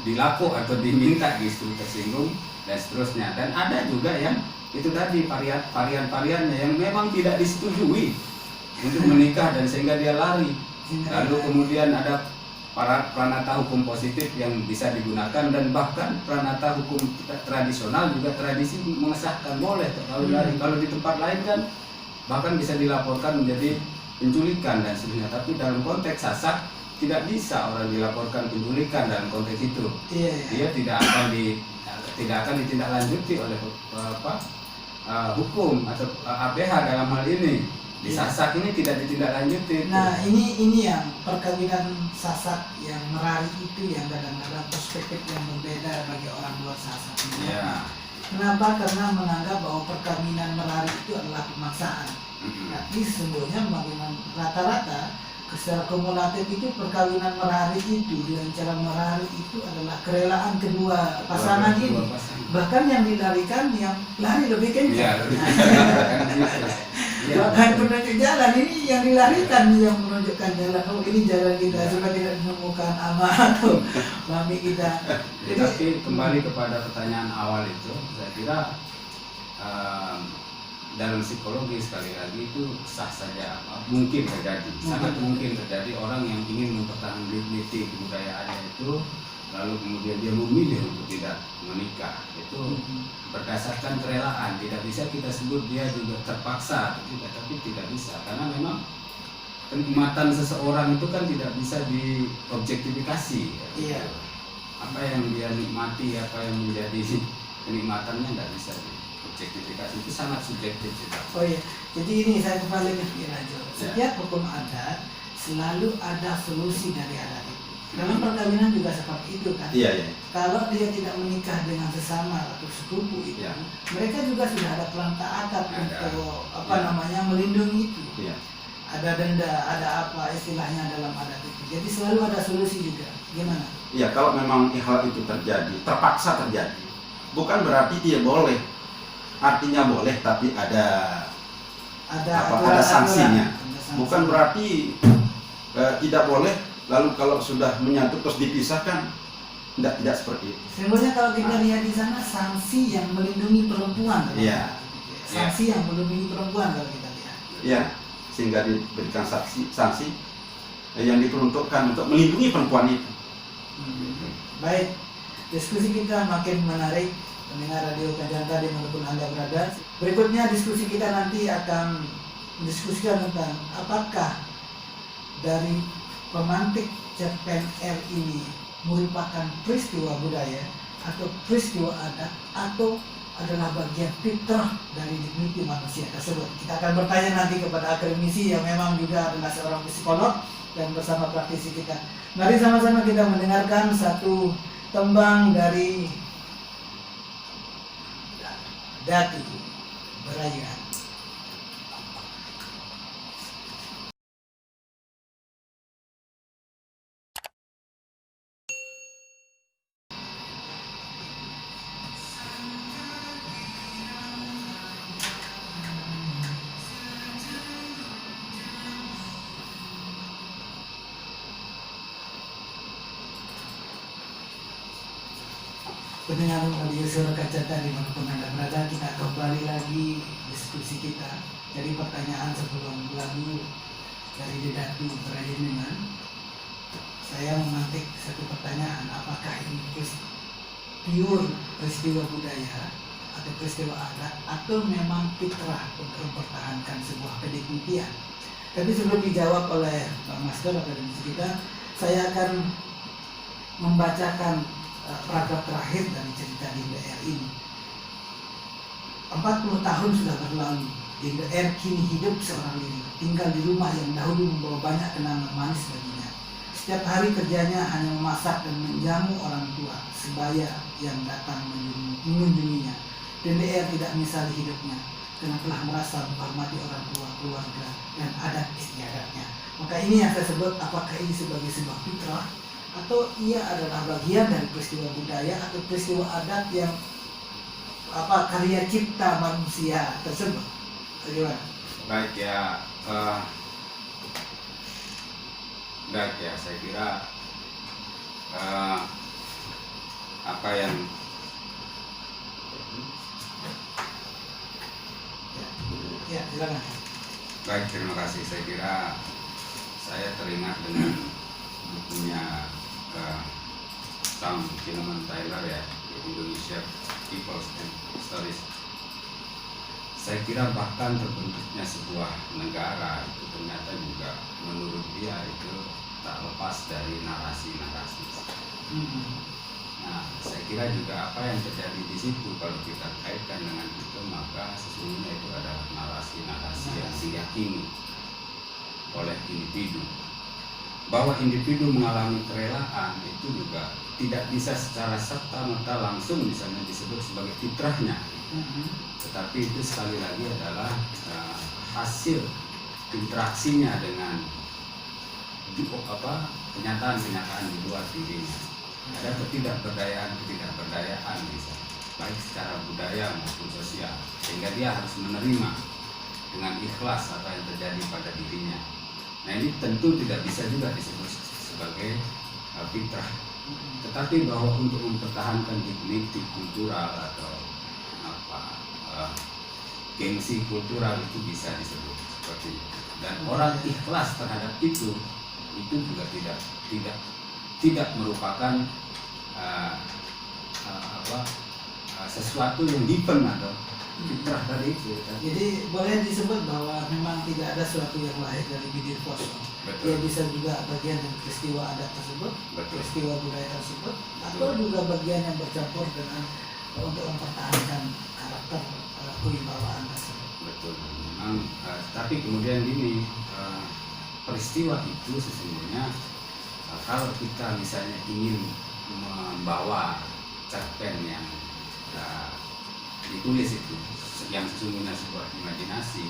dilaku atau diminta justru tersinggung dan seterusnya. Dan ada juga yang itu tadi varian-variannya yang memang tidak disetujui untuk menikah dan sehingga dia lari. Lalu kemudian ada pranata hukum positif yang bisa digunakan, dan bahkan pranata hukum tradisional juga tradisi mengesahkan boleh kalau lari. Kalau di tempat lain kan bahkan bisa dilaporkan menjadi penculikan dan seterusnya. Tapi dalam konteks Sasak tidak bisa orang dilaporkan penculikan dalam konteks itu. Dia tidak akan ditindaklanjuti oleh hukum atau APH dalam hal ini. Di Sasak ini tidak ditindaklanjuti. Nah ini yang perkawinan Sasak yang merari itu yang kadang-kadang perspektif yang berbeda bagi orang luar Sasak. Kenapa? Karena menganggap bahwa perkawinan merari itu adalah pemaksaan. Tapi sesungguhnya bagaimana rata-rata secara kumulatif itu perkawinan merari itu dengan cara merari itu adalah kerelaan kedua pasangan ini. Bahkan yang dilarikan yang lari lebih kencang. Bahkan penunjuk jalan ini yang dilarikan, yang menunjukkan jalan. Oh ini jalan kita supaya tidak menemukan ama atau mami kita. Tapi kembali kepada pertanyaan awal itu, saya kira dalam psikologi sekali lagi itu sah saja, mungkin terjadi, sangat mungkin terjadi orang yang ingin mempertahankan dignity kebudayaannya itu, lalu kemudian dia memilih untuk tidak menikah, itu berdasarkan kerelaan. Tidak bisa kita sebut dia juga terpaksa atau tidak, tapi tidak bisa, karena memang kenikmatan seseorang itu kan tidak bisa diobjektifikasi. Apa yang dia nikmati, apa yang menjadi kenikmatannya tidak bisa objektifikasi, itu sangat subjektif. Jadi ini saya kembali ke Mirajo. Setiap hukum adat selalu ada solusi dari adat itu. Dalam perkawinan juga seperti itu kan. Kalau dia tidak menikah dengan sesama atau sepupu itu, mereka juga sudah ada perantara adat untuk melindungi itu. Ada denda, ada apa istilahnya dalam adat itu. Jadi selalu ada solusi juga. Gimana? Kalau memang hal itu terjadi, terpaksa terjadi, bukan berarti dia boleh. artinya boleh tapi ada aturan-aturan, sanksinya. ada sanksi. Bukan berarti tidak boleh lalu kalau sudah menyatu terus dipisahkan. Tidak seperti itu. Sebenarnya kalau kita lihat di sana sanksi yang melindungi perempuan. Iya. Sanksi yang melindungi perempuan kalau kita lihat. Ya, sehingga diberikan sanksi yang diperuntukkan untuk melindungi perempuan itu. Baik, diskusi kita makin menarik, pendengar Radio Kajanta dimanapun Anda berada. Berikutnya diskusi kita nanti akan mendiskusikan tentang apakah dari pemantik cerpen R ini merupakan peristiwa budaya atau peristiwa adat atau adalah bagian fitrah dari dignity manusia tersebut. Kita akan bertanya nanti kepada akademisi yang memang juga adalah seorang psikolog dan bersama praktisi kita. Mari sama-sama kita mendengarkan satu tembang dari Datu Berayuan. Pendengar Radio Suara Kajanta dimanapun Anda berada, kita kembali lagi diskusi kita. Jadi pertanyaan sebelum lagu dari Datu Berayuan, saya memantik satu pertanyaan, apakah ini pure peristiwa budaya atau peristiwa adat atau memang fitrah untuk mempertahankan sebuah kedignitian. Tapi sebelum dijawab oleh Pak Master akademisi kita, saya akan membacakan paragraf terakhir dari cerita Dinda R ini. 40 tahun sudah berlalu. Dinda R kini hidup seorang diri, tinggal di rumah yang dahulu membawa banyak kenangan manis baginya. Setiap hari kerjanya hanya memasak dan menjamu orang tua sebaya yang datang mengunjunginya. Dinda R tidak menyesali hidupnya karena telah merasa menghormati orang tua, keluarga, dan adat istiadatnya. Maka ini yang saya sebut, apakah ini sebagai sebuah fitrah atau ia adalah bagian dari peristiwa budaya atau peristiwa adat yang karya cipta manusia tersebut. Bagaimana? Baik ya, saya kira apa yang ya silakan. baik, terima kasih. Saya kira saya teringat dengan bukunya Tom Cinnamon Taylor ya, Indonesia People's and Stories. Saya kira bahkan terbentuknya sebuah negara itu ternyata juga menurut dia itu tak lepas dari narasi-narasi. Nah, saya kira juga apa yang terjadi di situ kalau kita kaitkan dengan itu, maka sesungguhnya itu adalah narasi-narasi yang diyakini oleh individu. Bahwa individu mengalami kerelaan itu juga tidak bisa secara serta-merta langsung misalnya disebut sebagai fitrahnya, tetapi itu sekali lagi adalah hasil interaksinya dengan kenyataan-kenyataan di luar dirinya. Ada ketidakberdayaan misalnya, baik secara budaya maupun sosial, sehingga dia harus menerima dengan ikhlas apa yang terjadi pada dirinya. Nah, ini tentu tidak bisa juga disebut sebagai fitrah. Tetapi bahwa untuk mempertahankan dignity kultural atau gengsi kultural itu bisa disebut seperti itu. Dan orang ikhlas terhadap itu juga tidak merupakan sesuatu yang given atau fitrah tadi itu. Jadi boleh disebut bahwa memang tidak ada sesuatu yang lahir dari bibir kosong. Dia bisa juga bagian dari peristiwa adat tersebut, peristiwa budaya tersebut, atau juga bagian yang bercampur dengan untuk mempertahankan karakter kewibawaan tersebut. Betul. Memang, tapi kemudian ini peristiwa itu sesungguhnya kalau kita misalnya ingin membawa cerpen yang ditulis itu yang sesungguhnya sebuah imajinasi.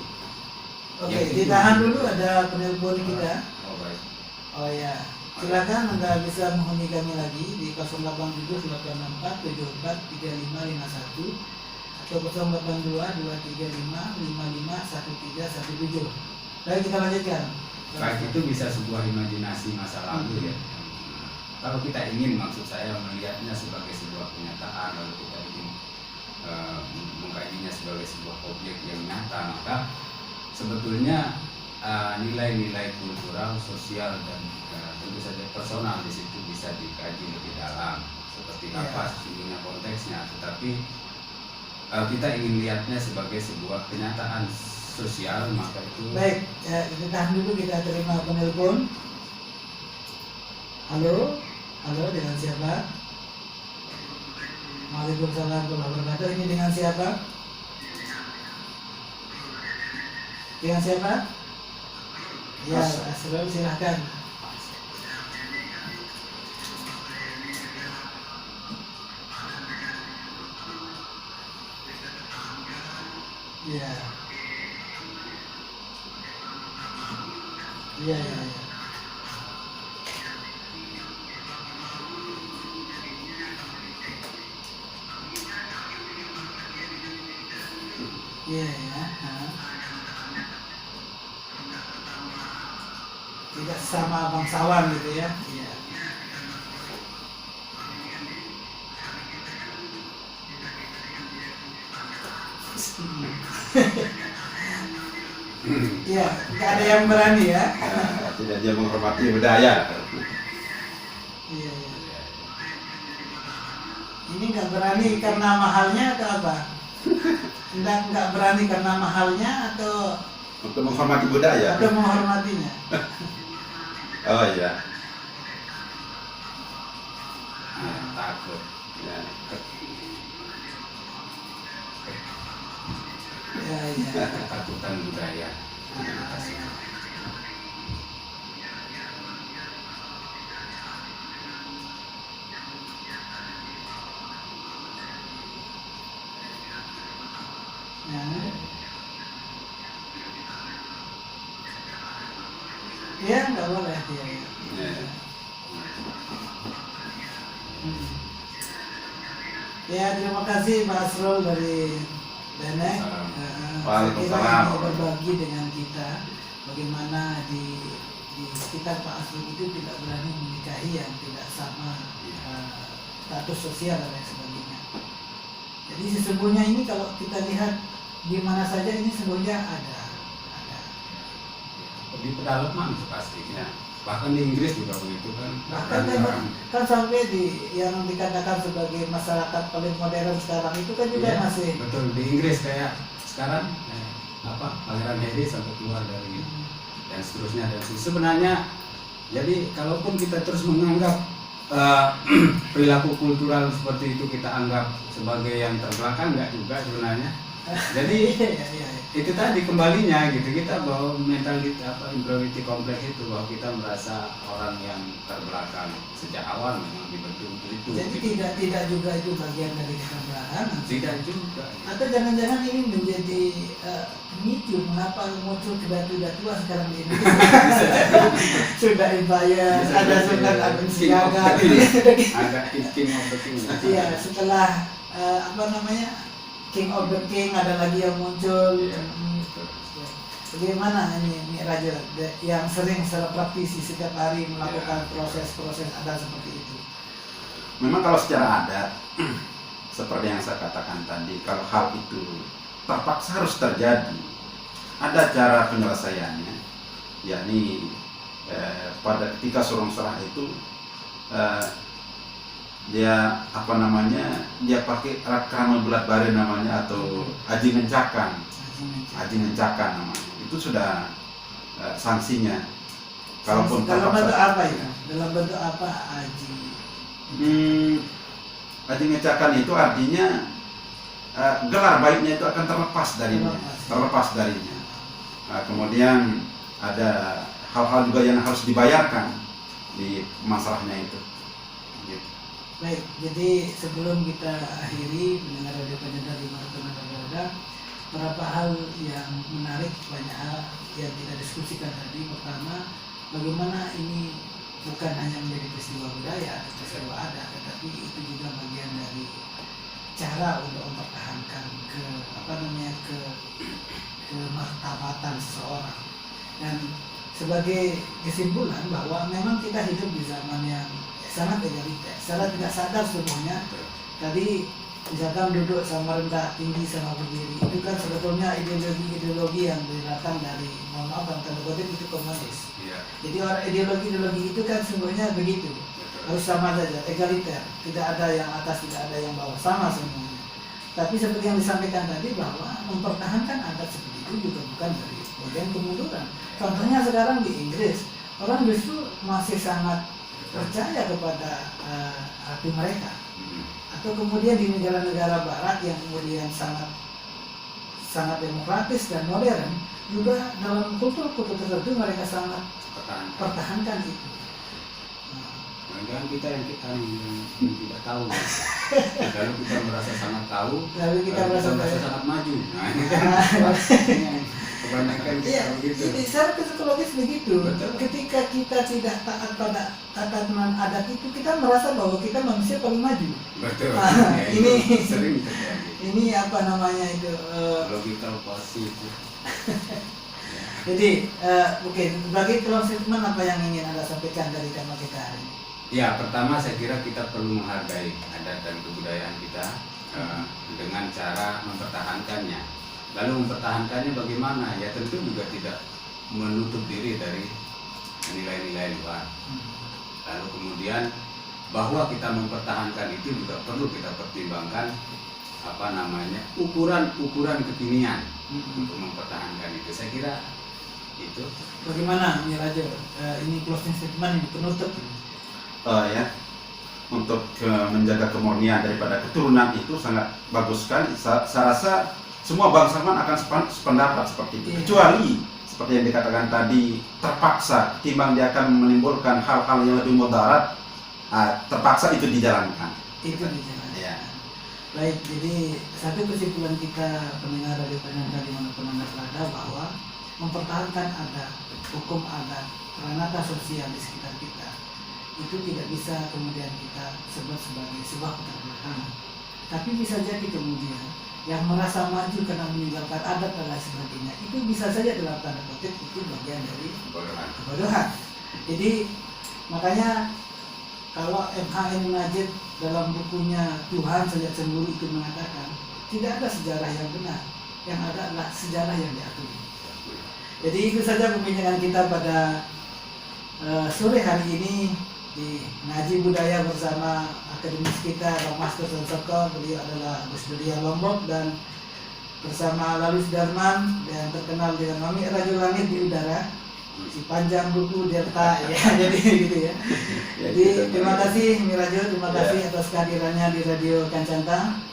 Oke, ditahan dulu, ada penelpon kita. Oh baik. Oh ya, silakan Anda bisa menghubungi kami lagi di 087 864 74 3551 ke 082 235 55 1317. Baik, kita lanjutkan. Baik, itu bisa sebuah imajinasi masa lalu ya. Kalau kita ingin, maksud saya melihatnya sebagai sebuah kenyataan, lalu kita ingin mengkajinya sebagai sebuah objek yang nyata, maka sebetulnya nilai-nilai kultural, sosial, dan tentu saja personal di situ bisa dikaji lebih dalam seperti apa sesungguhnya konteksnya. Tetapi kita ingin lihatnya sebagai sebuah kenyataan sosial, maka itu. Baik, kita tahan dulu, kita terima penelpon. Halo, halo, dengan siapa? Waalaikumsalam warahmatullahi wabarakatuh. Ini dengan siapa? Dengan siapa? Ya, Asrul, silahkan. Ya. Iya, iya, iya. Iya, ya. Tidak sama bangsawan gitu ya. Iya. Iya, nggak ada yang berani ya. Tidak dia menghormati budaya. Iya, iya. Ini nggak berani karena mahalnya atau apa? Nggak berani karena mahalnya atau Untuk menghormati budaya. menghormatinya? Oh iya. Takut. Ya. Iya, iya. Ketakutan budaya. Ya. Iya, nggak boleh. Iya, iya. Ya. Ya, terima kasih Pak Asrul dari Benek. Waalaikumsalam. Kira berbagi dengan kita bagaimana di sekitar Pak Asrul itu tidak berani menikahi yang tidak sama status sosial dan lain sebagainya. Jadi sesungguhnya ini kalau kita lihat di mana saja ini sesungguhnya ada. Di pedalaman itu pastinya. Bahkan di Inggris juga begitu kan. Bahkan kan sampai di yang dikatakan sebagai masyarakat paling modern sekarang itu kan juga Iya, masih betul, di Inggris kayak sekarang Pangeran Harry sampai keluar dari dan seterusnya. Dan sebenarnya jadi kalaupun kita terus menganggap perilaku kultural seperti itu kita anggap sebagai yang terbelakang, enggak juga sebenarnya. Jadi iya. itu tadi kembalinya gitu, kita bahwa mentality inferiority complex itu, bahwa kita merasa orang yang terbelakang sejak awal memang dibentuk untuk itu. Jadi gitu. tidak juga itu bagian dari keterbelakangan. Tidak juga. Atau jangan-jangan ini menjadi pemicu mengapa muncul kedua tua sekarang di Indonesia. Sudah Ibaya, ada Sultan Agung Siaga. Ada king of the king. Iya, setelah King of the King ada lagi yang muncul. Iya, Bagaimana ini Raja yang sering secara praktisi setiap hari melakukan proses-proses adat seperti itu? Memang kalau secara adat, seperti yang saya katakan tadi, kalau hal itu terpaksa harus terjadi, ada cara penyelesaiannya, yakni pada ketika surung serah itu dia dia pakai rakaman bulat bari namanya, atau aji ngencakan namanya. Itu sudah sanksinya. Kalaupun dalam bentuk terpaksa. apa itu? Dalam bentuk apa aji? Aji ngencakan itu artinya gelar baiknya itu akan terlepas darinya. Kemudian ada hal-hal juga yang harus dibayarkan di masalahnya itu. Gitu. Baik, jadi sebelum kita akhiri mendengar radio pendengar di mana berada, beberapa hal yang menarik, banyak hal yang kita diskusikan tadi. Pertama, bagaimana ini bukan hanya menjadi peristiwa budaya atau peristiwa adat, tetapi itu juga bagian dari cara untuk mempertahankan ke martabatan seseorang. Dan sebagai kesimpulan bahwa memang kita hidup di zaman yang sangat egaliter. Secara tidak sadar sebenarnya tadi misalkan duduk sama rendah, tinggi sama berdiri, itu kan sebetulnya ideologi yang datang dari, mohon maaf tanda kutip, itu komunis. Iya. Jadi orang ideologi itu kan sebenarnya begitu, harus sama saja, egaliter, tidak ada yang atas, tidak ada yang bawah, sama semuanya. Tapi seperti yang disampaikan tadi bahwa mempertahankan adat seperti itu juga bukan dari bagian kemunduran. Contohnya sekarang di Inggris, orang justru masih sangat percaya kepada hati mereka. Atau kemudian di negara-negara barat yang kemudian sangat demokratis dan modern, juga dalam kultur-kultur tertentu mereka sangat pertahankan itu. Jangan kita yang tidak tahu. Lalu kita merasa sangat tahu, Lalu kita merasa sangat maju. Nah, ini kan kebanyakan kita begitu. Ini secara psikologis begitu. Betul. Ketika kita tidak taat pada tatanan adat itu, kita merasa bahwa kita manusia paling maju. Betul. Nah, Ya, ini- itu sering terjadi. Ini apa namanya itu? Logical policy itu. Jadi, oke, bagi closing statement apa yang ingin Anda sampaikan dari tema kita hari ini? Ya, pertama saya kira kita perlu menghargai adat dan kebudayaan kita dengan cara mempertahankannya. Lalu mempertahankannya bagaimana? Ya tentu juga tidak menutup diri dari nilai-nilai luar. Lalu kemudian bahwa kita mempertahankan itu juga perlu kita pertimbangkan ukuran kekinian untuk mempertahankan itu. Saya kira itu. Bagaimana, Mirajo? Ini closing statement ini penutup. Ya, untuk menjaga kemurnian daripada keturunan itu sangat bagus sekali. Saya rasa semua bangsawan akan sependapat seperti itu. Iya. Kecuali seperti yang dikatakan tadi, terpaksa timbang dia akan menimbulkan hal-hal yang lebih mudarat, terpaksa itu dijalankan. Itu di jalan. Ya. Baik, jadi satu kesimpulan kita pendengar Radio Penanda dimanapun Anda berada, bahwa mempertahankan adat, hukum adat, ranata sosial di sekitar kita itu tidak bisa kemudian kita sebut sebagai sebuah keterbelakangan. Tapi bisa jadi kemudian yang merasa maju karena meninggalkan adat dan lain sebagainya, itu bisa saja dalam tanda kutip itu bagian dari kebodohan. Jadi makanya kalau M.H.N. Najib dalam bukunya Tuhan Sejak Cemburu itu mengatakan tidak ada sejarah yang benar, yang ada adalah sejarah yang diakui. Jadi itu saja perbincangan kita pada sore hari ini di Ngaji Budaya bersama akademis kita Bang Master Sonsoko. Beliau adalah Gus Duria Lombok, dan bersama Lalu Sudarman dan terkenal dengan Mami Rajo Langit di udara, si panjang buku Delta ya. Jadi gitu ya. Jadi terima kasih Mirajo, terima kasih atas kehadirannya di Radio Kancanta.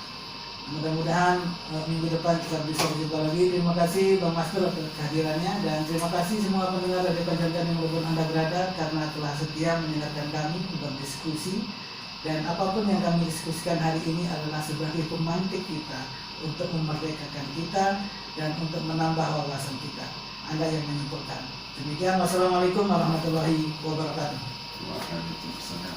Mudah-mudahan minggu depan kita bisa berjumpa lagi. Terima kasih Bang Master atas kehadirannya, dan terima kasih semua pendengar Radio Kancanta dimanapun Anda berada karena telah setia mendengarkan kami berdiskusi. Dan apapun yang kami diskusikan hari ini adalah sebagai pemantik kita untuk memerdekakan kita dan untuk menambah wawasan kita. Anda yang menyimpulkan. Demikian, wassalamualaikum warahmatullahi wabarakatuh. Waalaikumsalam.